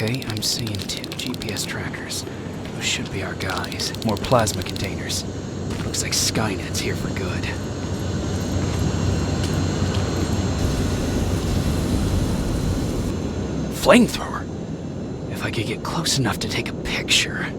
Okay, I'm seeing 2 GPS trackers. Those should be our guys. More plasma containers. Looks like Skynet's here for good. Flamethrower? If I could get close enough to take a picture.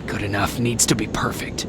Good enough, needs to be perfect.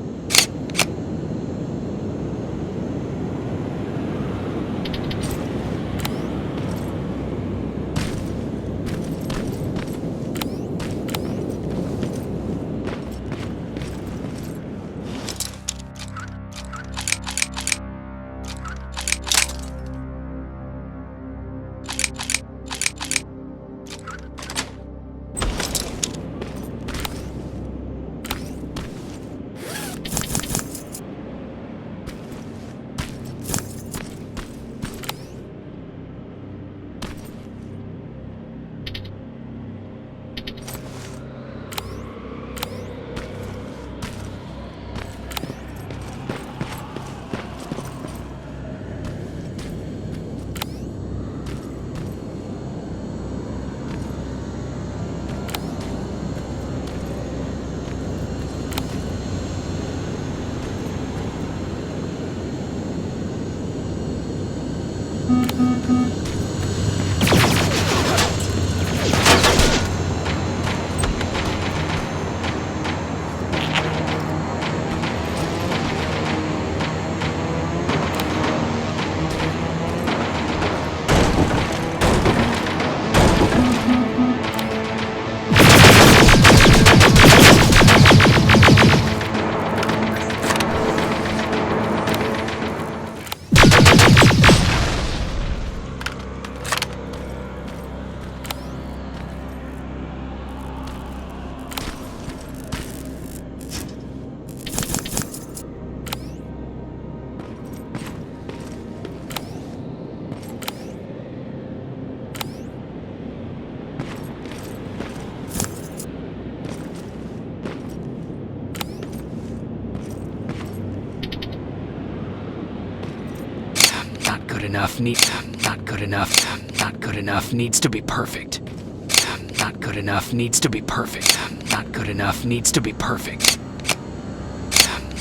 Not good enough, needs to be perfect. Not good enough, needs to be perfect. Not good enough, needs to be perfect.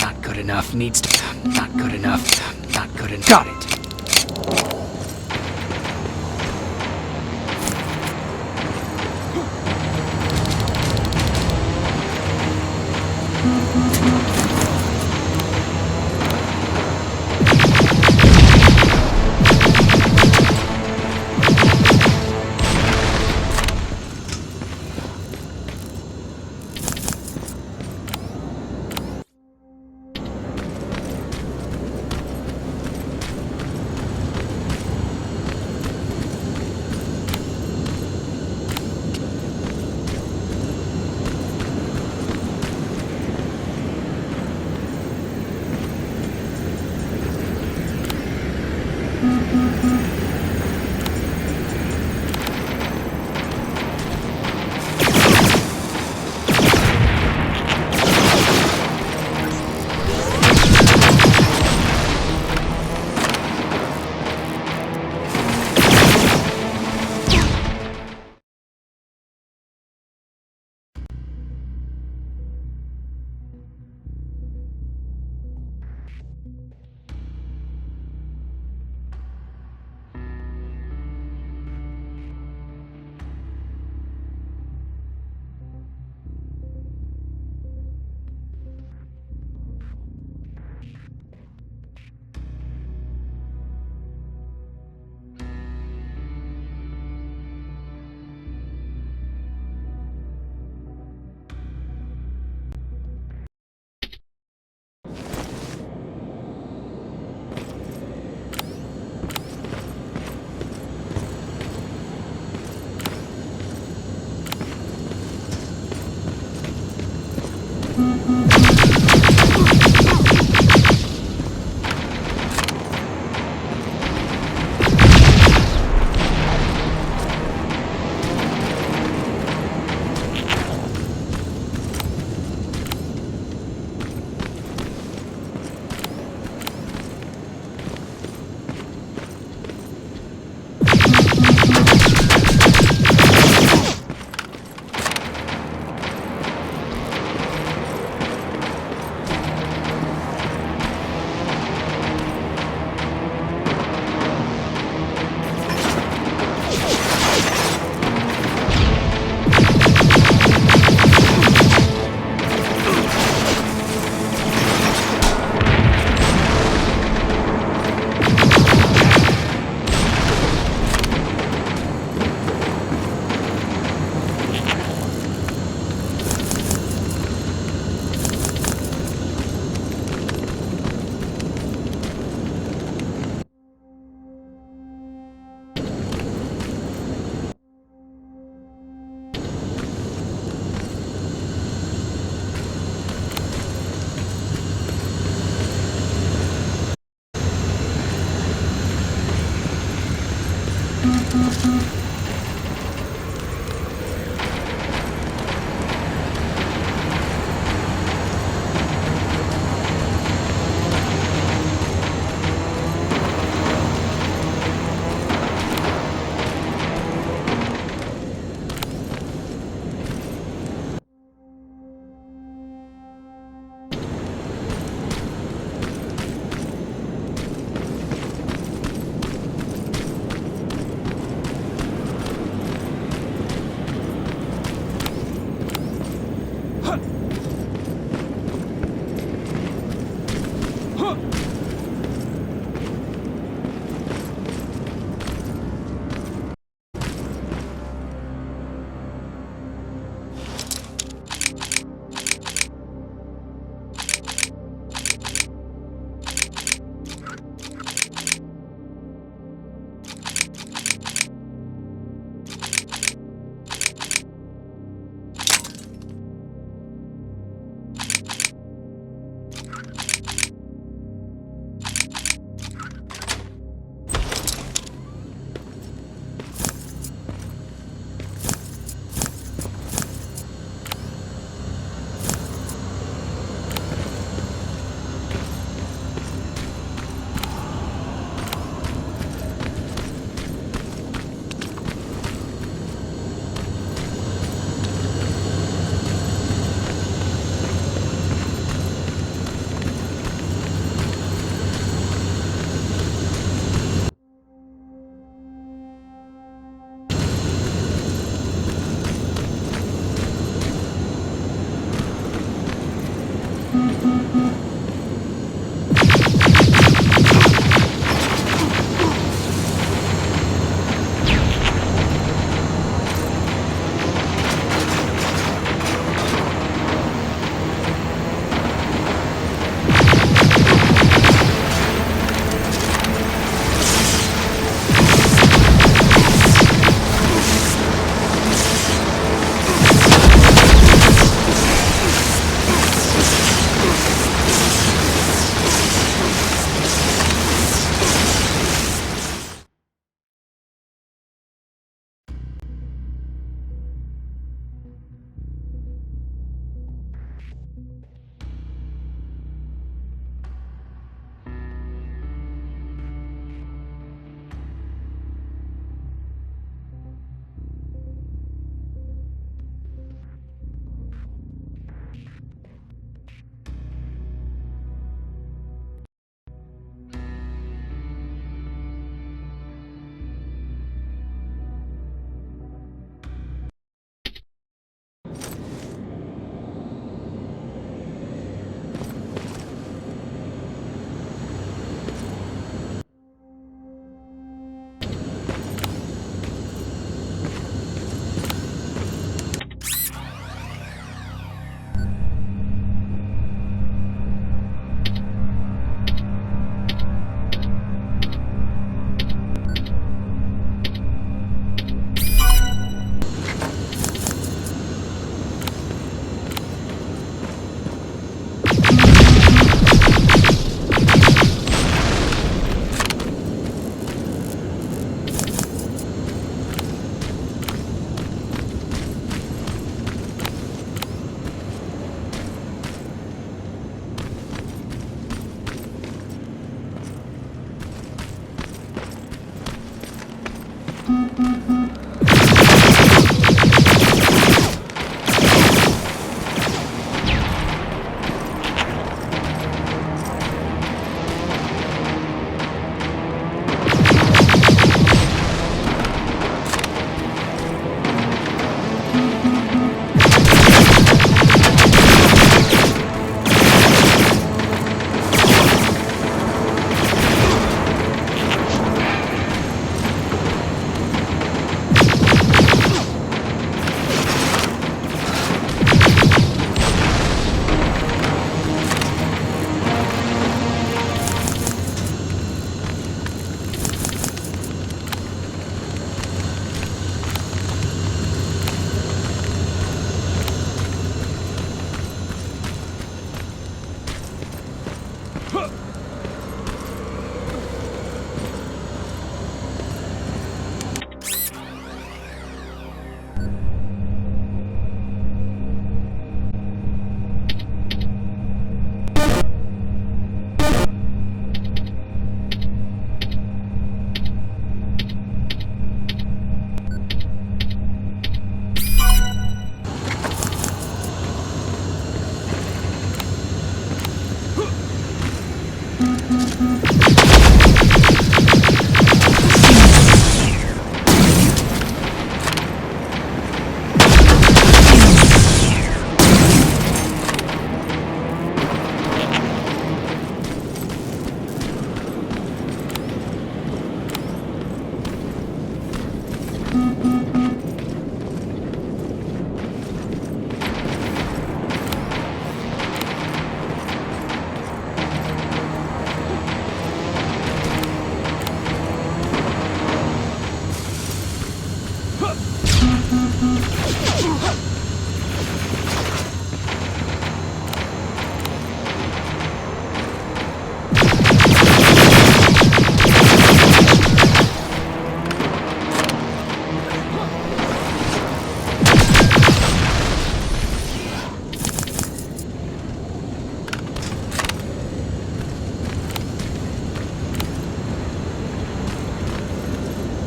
Not good enough, needs to... Not good enough, not good enough. Got it!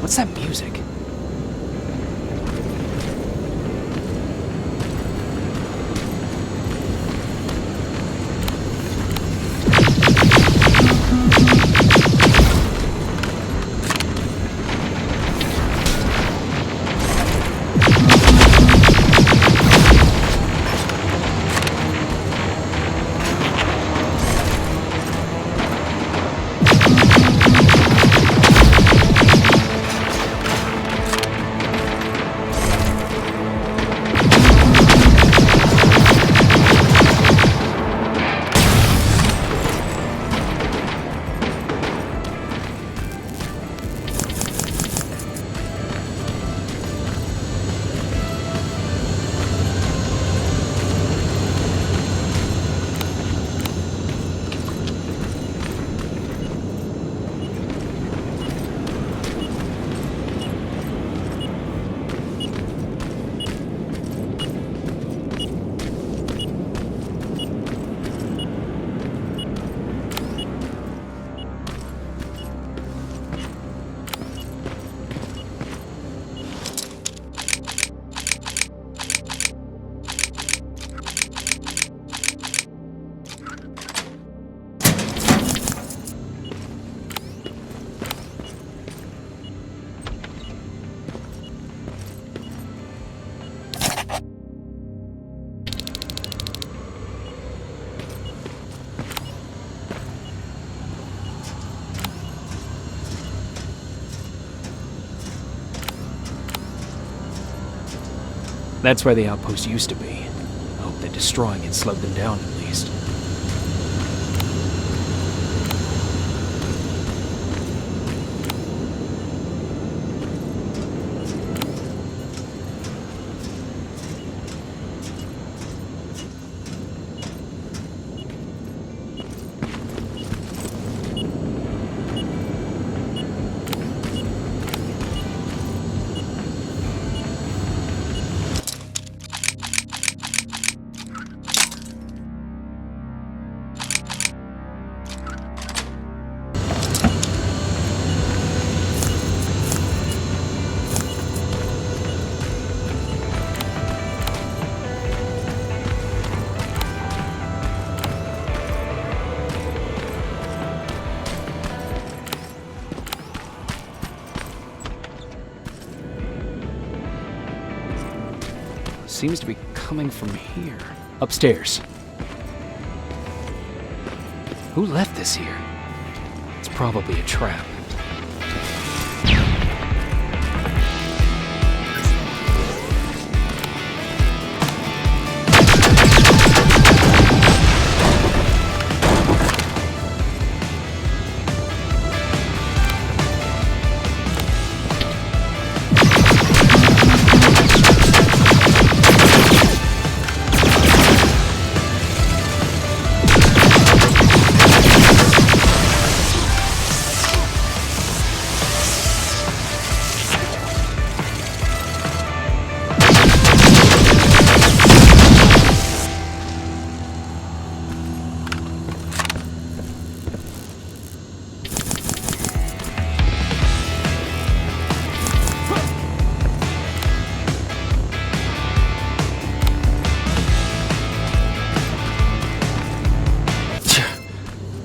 What's that music? That's where the outpost used to be. I hope that destroying it slowed them down at least. Seems to be coming from here. Upstairs. Who left this here? It's probably a trap.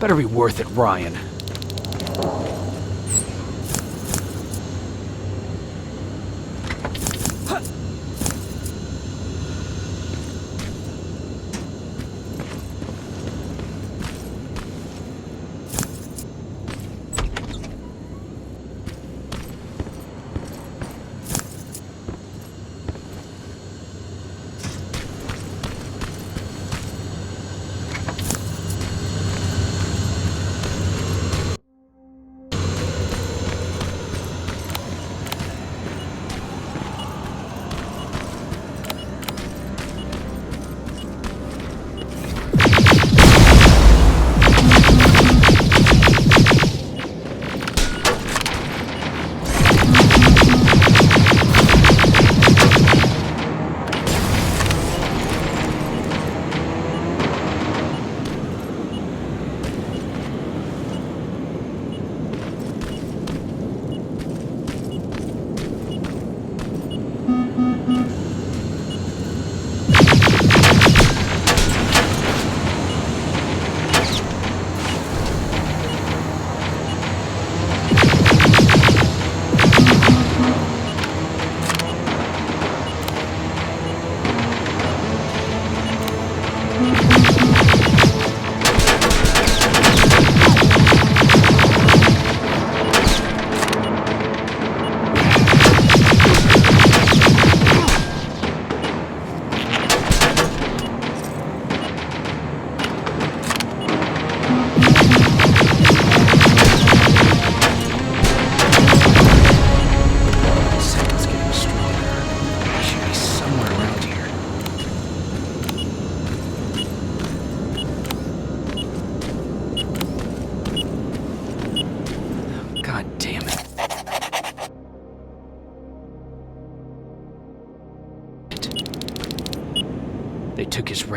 Better be worth it, Ryan.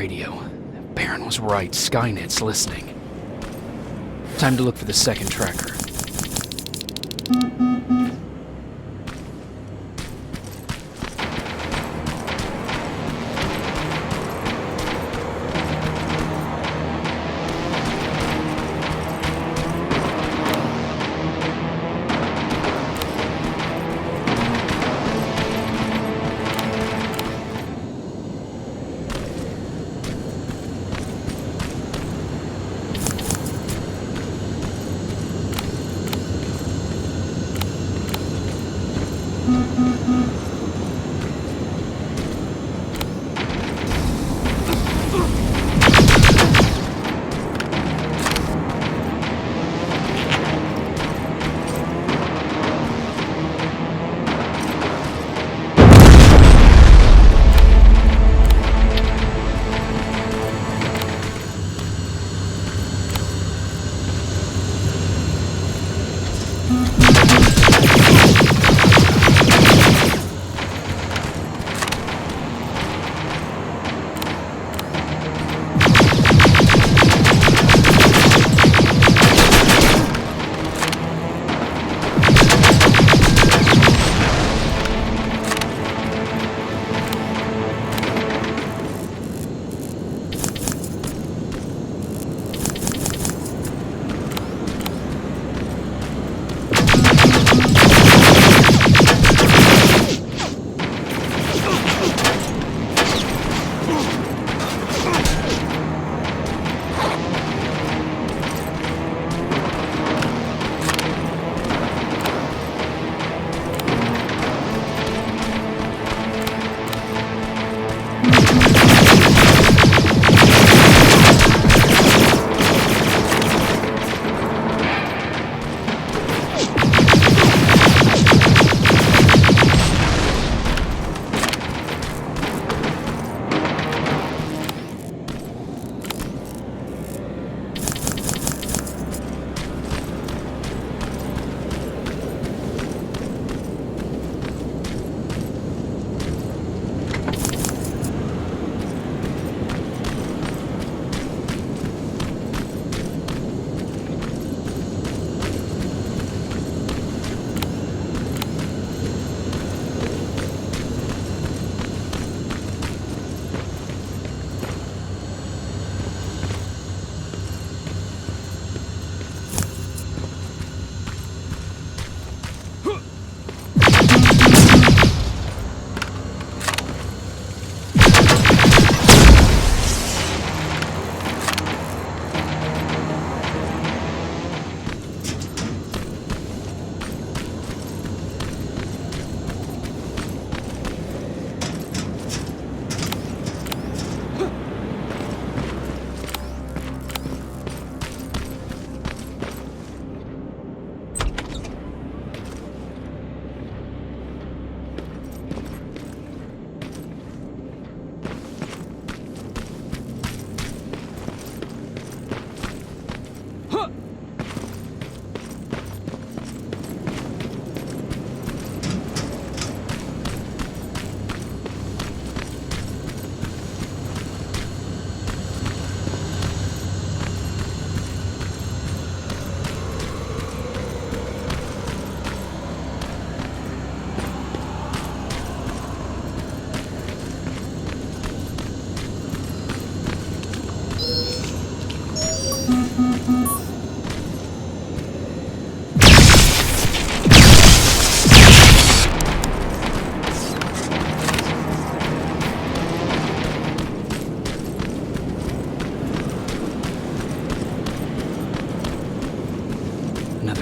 radio. Baron was right, Skynet's listening. Time to look for the second tracker.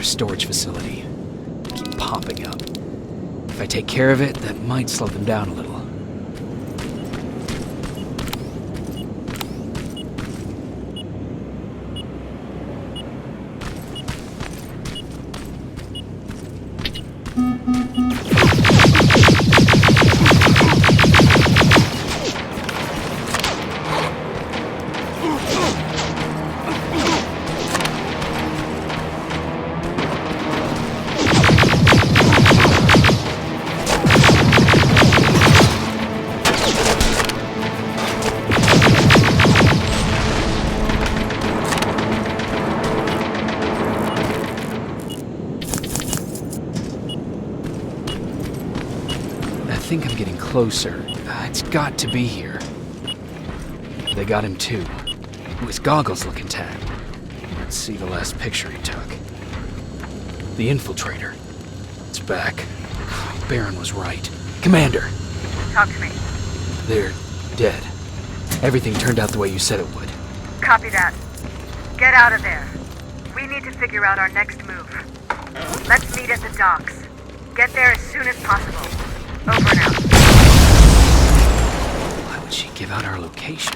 Storage facility. Keep popping up. If I take care of it, that might slow them down a little. closer. It's got to be here. They got him too. His goggles look intact. Let's see the last picture he took. The infiltrator. It's back. Baron was right. Commander! Talk to me. They're dead. Everything turned out the way you said it would. Copy that. Get out of there. We need to figure out our next move. Let's meet at the docks. Get there as soon as possible. Over and out. Why would she give out our location?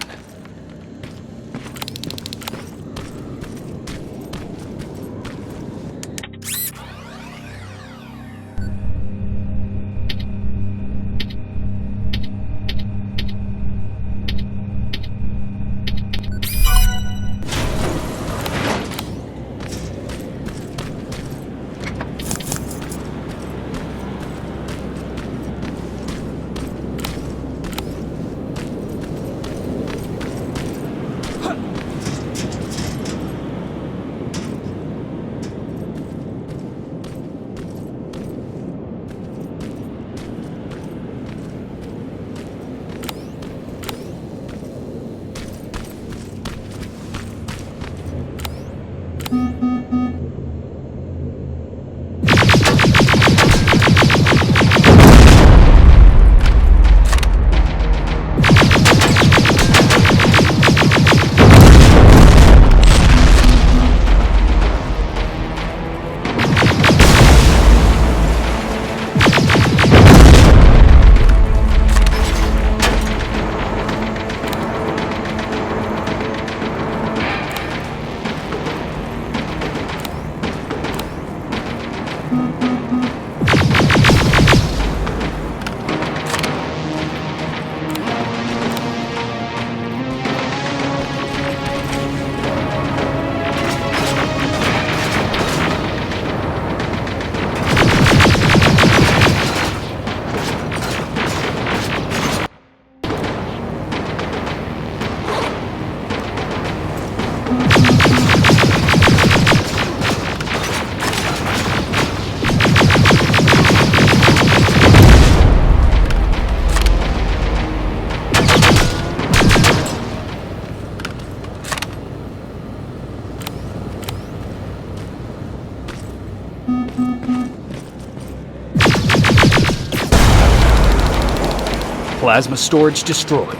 Plasma storage destroyed.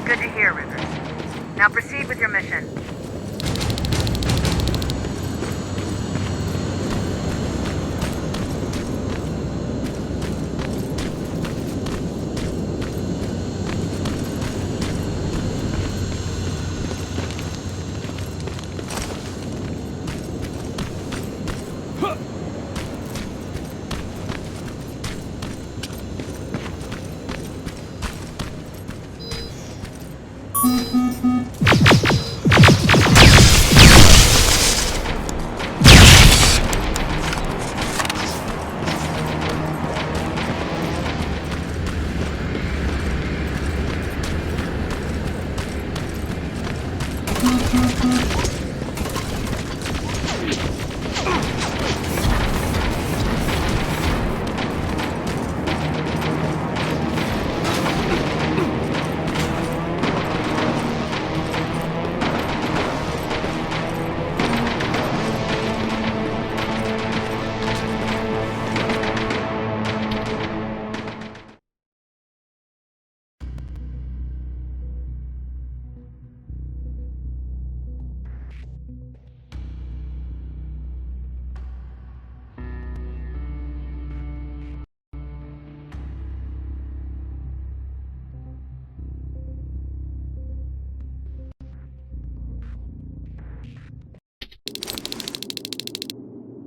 Good to hear, Rivers. Now proceed with your mission.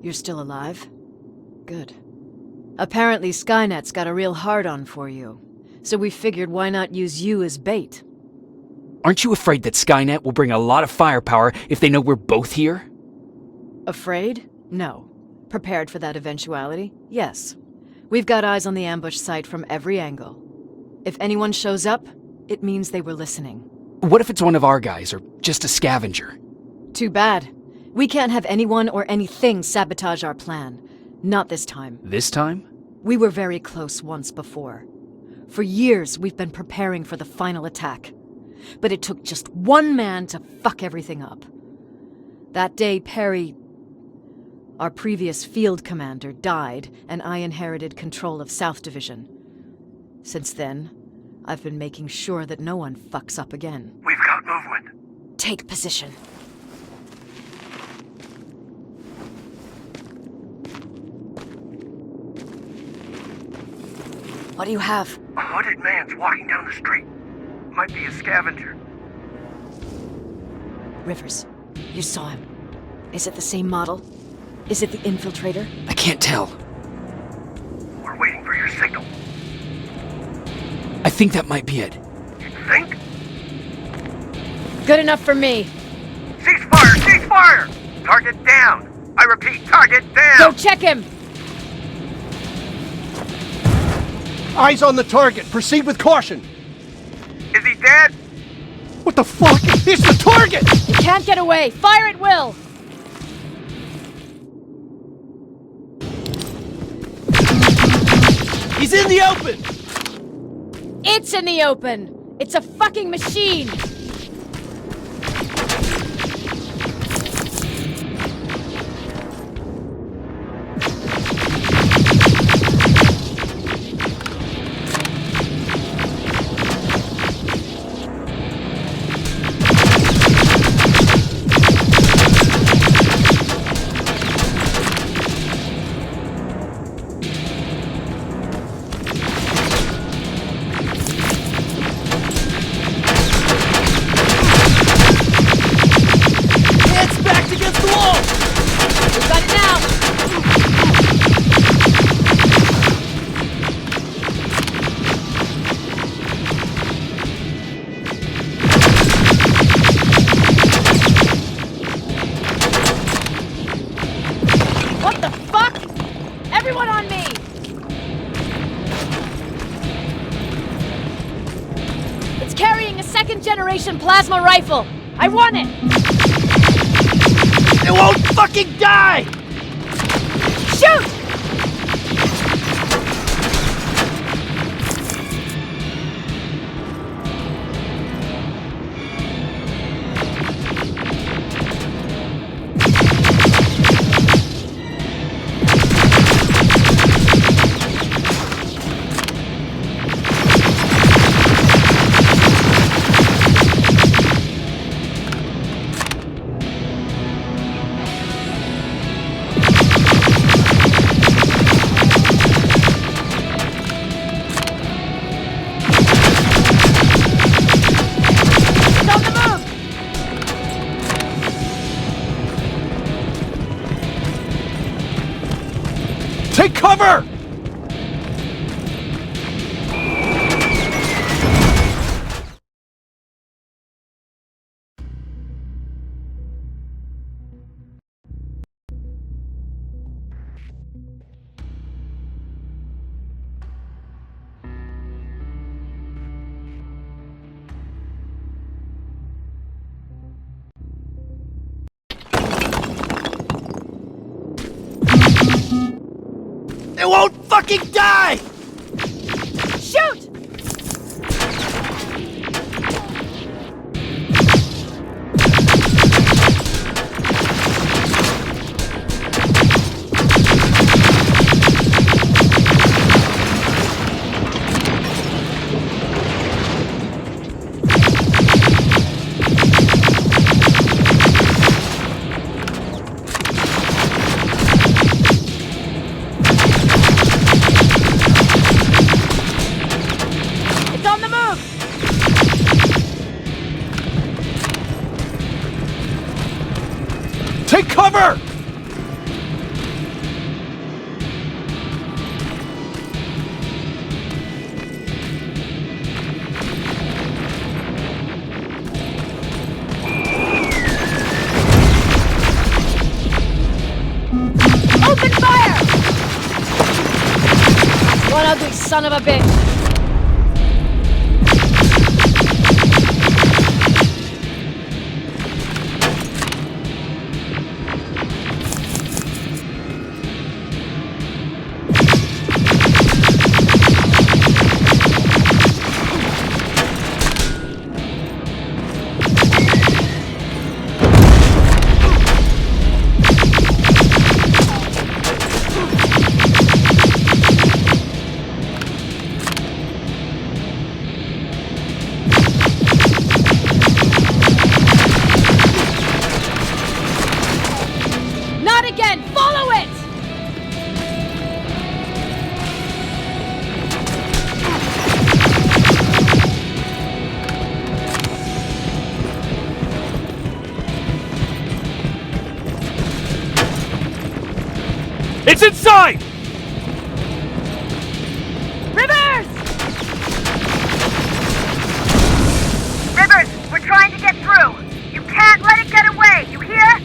You're still alive? Good. Apparently Skynet's got a real hard-on for you, so we figured why not use you as bait. Aren't you afraid that Skynet will bring a lot of firepower if they know we're both here? Afraid? No. Prepared for that eventuality? Yes. We've got eyes on the ambush site from every angle. If anyone shows up, it means they were listening. What if it's one of our guys, or just a scavenger? Too bad. We can't have anyone or anything sabotage our plan. Not this time. This time? We were very close once before. For years, we've been preparing for the final attack. But it took just one man to fuck everything up. That day, Perry, our previous field commander, died, and I inherited control of South Division. Since then, I've been making sure that no one fucks up again. We've got movement. Take position. What do you have? A hooded man's walking down the street. Might be a scavenger. Rivers, you saw him. Is it the same model? Is it the infiltrator? I can't tell. We're waiting for your signal. I think that might be it. You think? Good enough for me. Cease fire! Cease fire! Target down! I repeat, target down! Go check him! Eyes on the target. Proceed with caution. Is he dead? What the fuck? It's the target! You can't get away! Fire at will! He's in the open! It's in the open! It's a fucking machine! Everyone on me! It's carrying a second-generation plasma rifle! I want it! It won't fucking die! Shoot! Take cover! It won't fucking die! Shoot! Take cover! Open fire! One ugly son of a bitch! It's inside! Rivers! Rivers, we're trying to get through. You can't let it get away, you hear?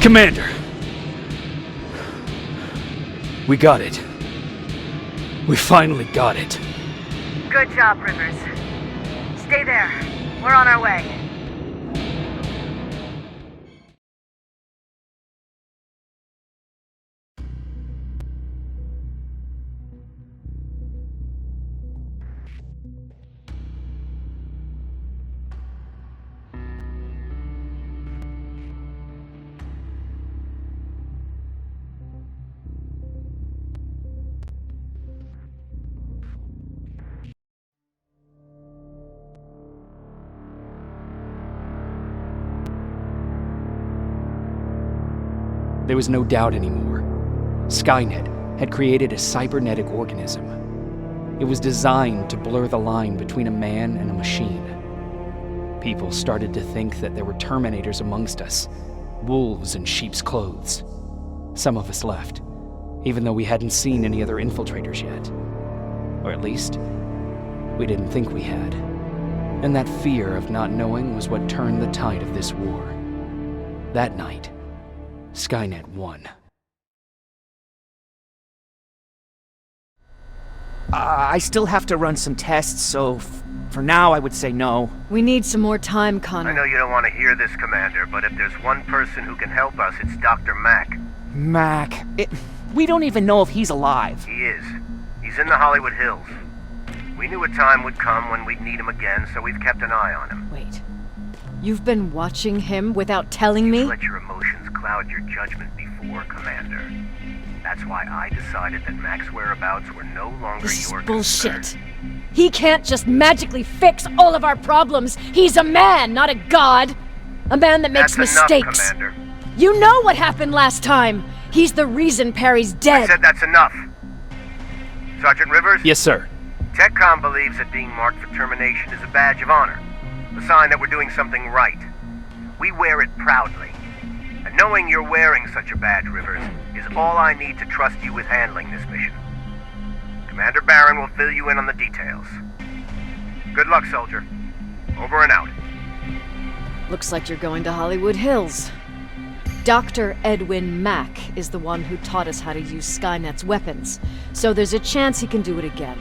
Commander! We got it. We finally got it. Good job, Rivers. Stay there. We're on our way. There was no doubt anymore. Skynet had created a cybernetic organism. It was designed to blur the line between a man and a machine. People started to think that there were Terminators amongst us, Wolves in sheep's clothes. Some of us left, even though we hadn't seen any other infiltrators yet. Or at least, we didn't think we had. And that fear of not knowing was what turned the tide of this war. That night, Skynet won. I still have to run some tests, so for now I would say no. We need some more time, Connor. I know you don't want to hear this, Commander, but if there's one person who can help us, it's Dr. Mack. Mac, we don't even know if he's alive. He is. He's in the Hollywood Hills. We knew a time would come when we'd need him again, so we've kept an eye on him. Wait. You've been watching him without telling me? Let your emotions cloud your judgment before, Commander. That's why I decided that Mack's whereabouts were no longer This is your bullshit. concern. He can't just magically fix all of our problems. He's a man, not a god. A man that makes That's mistakes. enough, Commander. You know what happened last time. He's the reason Perry's I dead. said that's enough. Sergeant Rivers? Yes, sir. TechCom believes that being marked for termination is a badge of honor, a sign that we're doing something right. We wear it proudly. And knowing you're wearing such a badge, Rivers, is all I need to trust you with handling this mission. Commander Barron will fill you in on the details. Good luck, soldier. Over and out. Looks like you're going to Hollywood Hills. Dr. Edwin Mack is the one who taught us how to use Skynet's weapons, so there's a chance he can do it again.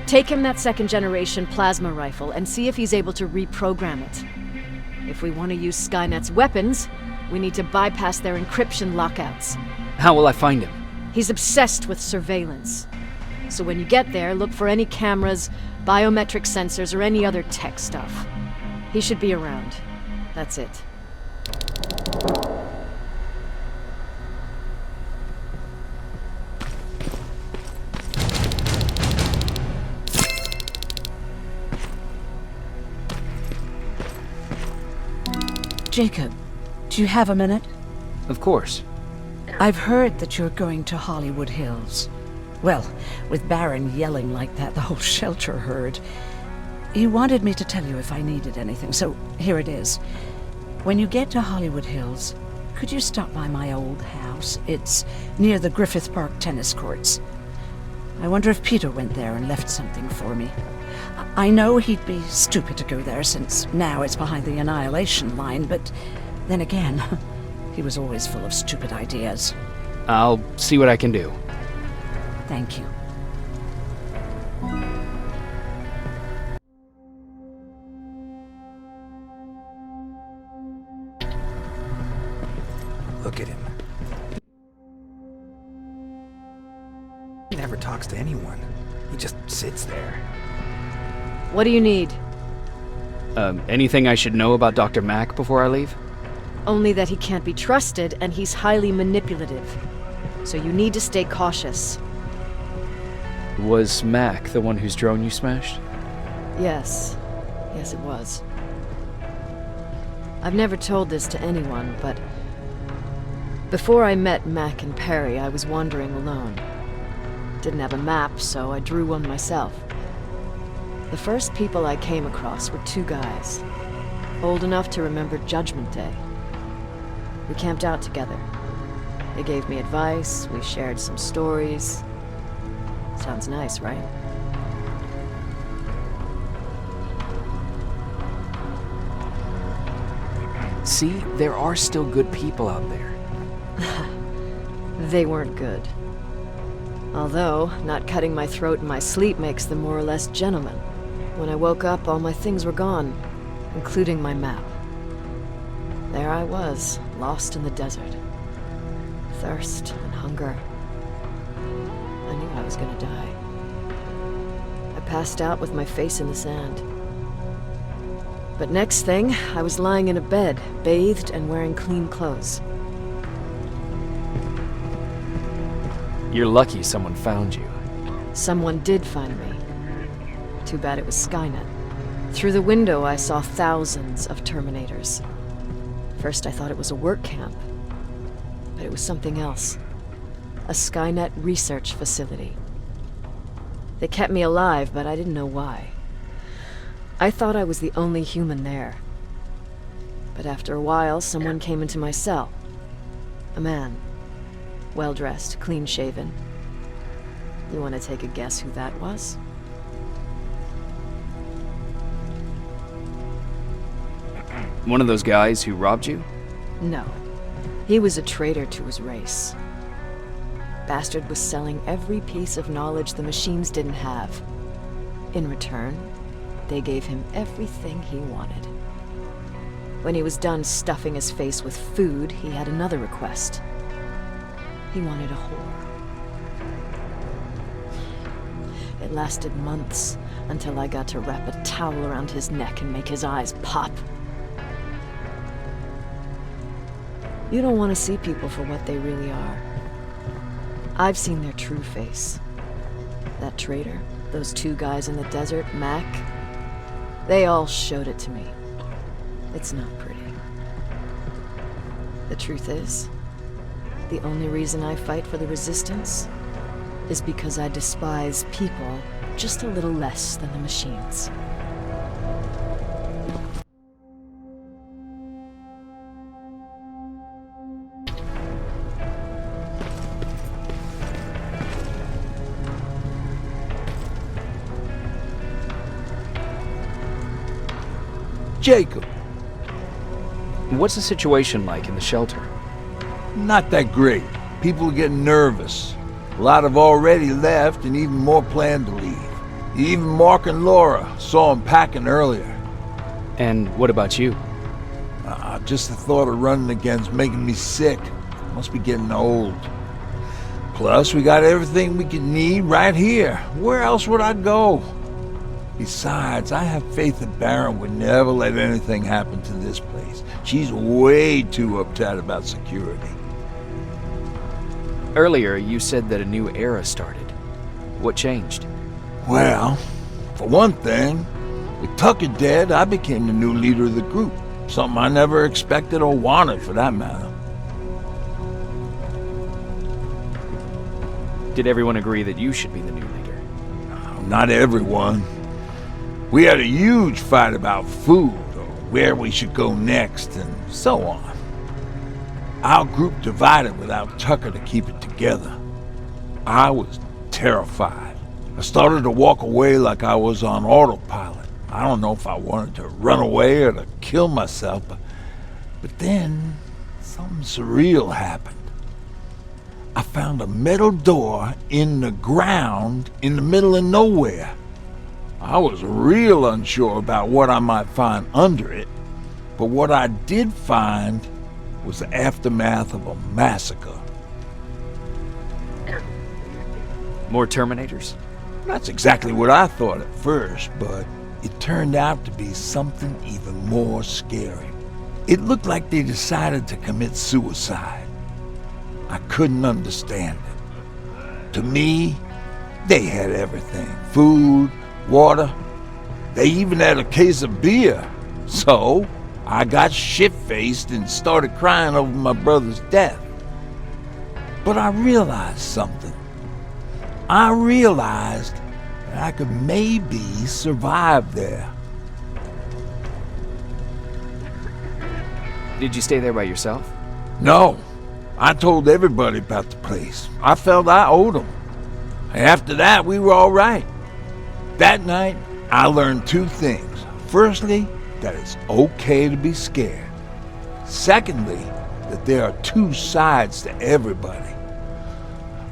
Take him that second-generation plasma rifle and see if he's able to reprogram it. If we want to use Skynet's weapons, we need to bypass their encryption lockouts. How will I find him? He's obsessed with surveillance. So when you get there, look for any cameras, biometric sensors, or any other tech stuff. He should be around. That's it. Jacob, do you have a minute? Of course. I've heard that you're going to Hollywood Hills. Well, with Barron yelling like that, the whole shelter heard. He wanted me to tell you if I needed anything, so here it is. When you get to Hollywood Hills, could you stop by my old house? It's near the Griffith Park tennis courts. I wonder if Peter went there and left something for me. I know he'd be stupid to go there since now it's behind the Annihilation line, but then again, he was always full of stupid ideas. I'll see what I can do. Thank you. Look at him. He never talks to anyone. He just sits there. What do you need? Anything I should know about Dr. Mack before I leave? Only that he can't be trusted and he's highly manipulative. So you need to stay cautious. Was Mack the one whose drone you smashed? Yes. Yes, it was. I've never told this to anyone, but before I met Mack and Perry, I was wandering alone. Didn't have a map, so I drew one myself. The first people I came across were two guys, old enough to remember Judgment Day. We camped out together. They gave me advice, we shared some stories. Sounds nice, right? See, there are still good people out there. They weren't good. Although, not cutting my throat in my sleep makes them more or less gentlemen. When I woke up, all my things were gone, including my map. There I was, lost in the desert. Thirst and hunger. I knew I was gonna die. I passed out with my face in the sand. But next thing, I was lying in a bed, bathed and wearing clean clothes. You're lucky someone found you. Someone did find me. Too bad it was Skynet. Through the window, I saw thousands of Terminators. First, I thought it was a work camp. But it was something else. A Skynet research facility. They kept me alive, but I didn't know why. I thought I was the only human there. But after a while, someone came into my cell. A man. Well-dressed, clean-shaven. You want to take a guess who that was? One of those guys who robbed you? No. He was a traitor to his race. Bastard was selling every piece of knowledge the machines didn't have. In return, they gave him everything he wanted. When he was done stuffing his face with food, he had another request. He wanted a whore. It lasted months, until I got to wrap a towel around his neck and make his eyes pop. You don't want to see people for what they really are. I've seen their true face. That traitor, those two guys in the desert, Mac, they all showed it to me. It's not pretty. The truth is, the only reason I fight for the Resistance is because I despise people just a little less than the machines. Jacob. What's the situation like in the shelter? Not that great. People are getting nervous. A lot have already left, and even more plan to leave. Even Mark and Laura saw him packing earlier. And what about you? Just the thought of running again's making me sick. Must be getting old. Plus, we got everything we could need right here. Where else would I go? Besides, I have faith that Baron would never let anything happen to this place. She's way too uptight about security. Earlier, you said that a new era started. What changed? Well, for one thing, with Tucker dead, I became the new leader of the group. Something I never expected or wanted, for that matter. Did everyone agree that you should be the new leader? Not everyone. We had a huge fight about food, or where we should go next, and so on. Our group divided without Tucker to keep it together. I was terrified. I started to walk away like I was on autopilot. I don't know if I wanted to run away or to kill myself, but then something surreal happened. I found a metal door in the ground in the middle of nowhere. I was real unsure about what I might find under it, but what I did find was the aftermath of a massacre. More Terminators? That's exactly what I thought at first, but it turned out to be something even more scary. It looked like they decided to commit suicide. I couldn't understand it. To me, they had everything. Food, water. They even had a case of beer. So, I got shit-faced and started crying over my brother's death. But I realized something. I realized that I could maybe survive there. Did you stay there by yourself? No. I told everybody about the place. I felt I owed them. After that, we were all right. That night, I learned two things. Firstly, that it's okay to be scared. Secondly, that there are two sides to everybody.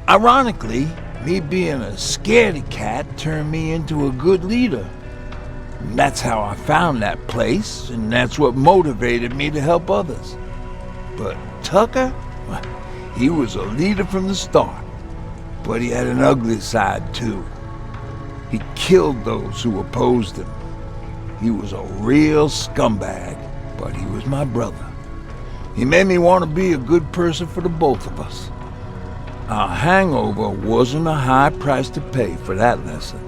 Ironically, me being a scaredy cat turned me into a good leader. And that's how I found that place, and that's what motivated me to help others. But Tucker, he was a leader from the start, but he had an ugly side too. He killed those who opposed him. He was a real scumbag, but he was my brother. He made me want to be a good person for the both of us. Our hangover wasn't a high price to pay for that lesson.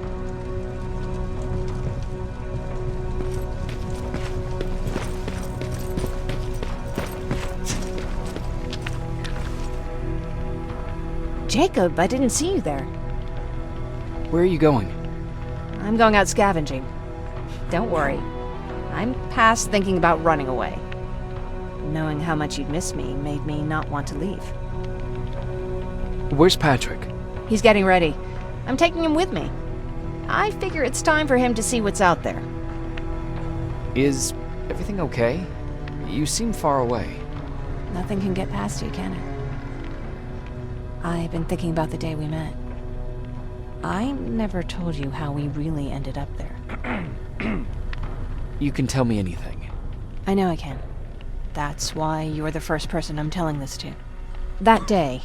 Jacob, I didn't see you there. Where are you going? I'm going out scavenging. Don't worry. I'm past thinking about running away. knowing how much you'd miss me made me not want to leave. Where's Patrick? He's getting ready. I'm taking him with me. I figure it's time for him to see what's out there. Is everything okay? You seem far away. Nothing can get past you, can it? I've been thinking about the day we met. I never told you how we really ended up there. You can tell me anything. I know I can. That's why you're the first person I'm telling this to. That day,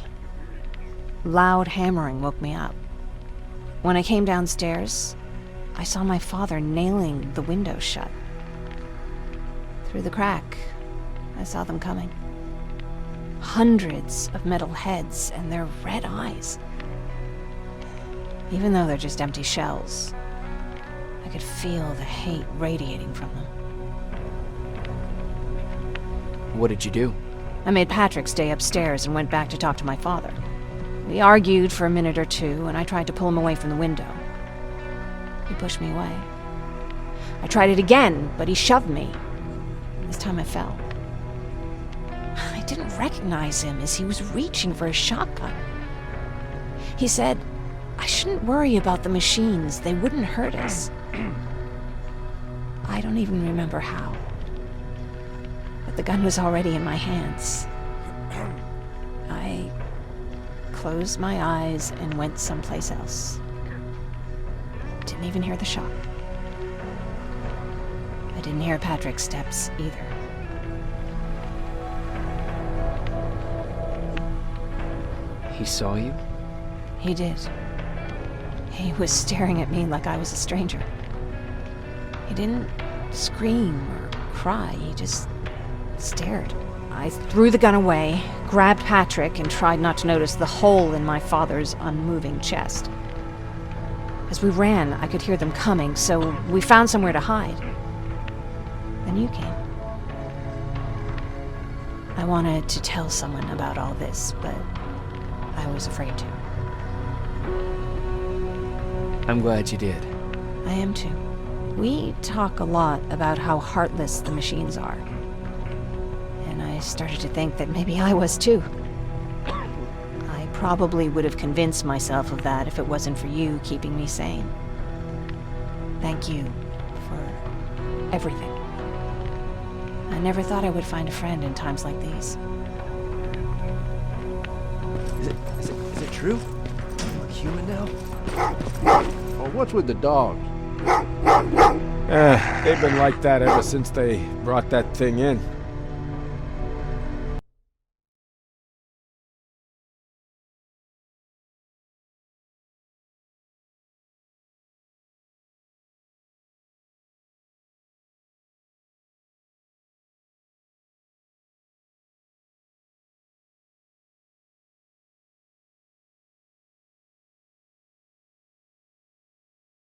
loud hammering woke me up. When I came downstairs, I saw my father nailing the window shut. Through the crack, I saw them coming. Hundreds of metal heads and their red eyes. Even though they're just empty shells, I could feel the hate radiating from them. What did you do? I made Patrick stay upstairs and went back to talk to my father. We argued for a minute or two, and I tried to pull him away from the window. He pushed me away. I tried it again, but he shoved me. This time I fell. I didn't recognize him as he was reaching for a shotgun. He said, I shouldn't worry about the machines. They wouldn't hurt us. I don't even remember how. But the gun was already in my hands. I closed my eyes and went someplace else. Didn't even hear the shot. I didn't hear Patrick's steps either. He saw you? He did. He was staring at me like I was a stranger. He didn't scream or cry, he just stared. I threw the gun away, grabbed Patrick, and tried not to notice the hole in my father's unmoving chest. As we ran, I could hear them coming, so we found somewhere to hide. Then you came. I wanted to tell someone about all this, but I was afraid to. I'm glad you did. I am too. We talk a lot about how heartless the machines are. And I started to think that maybe I was too. I probably would have convinced myself of that if it wasn't for you keeping me sane. Thank you for everything. I never thought I would find a friend in times like these. Is it true? I'm a human now? Oh, what's with the dogs? They've been like that ever since they brought that thing in.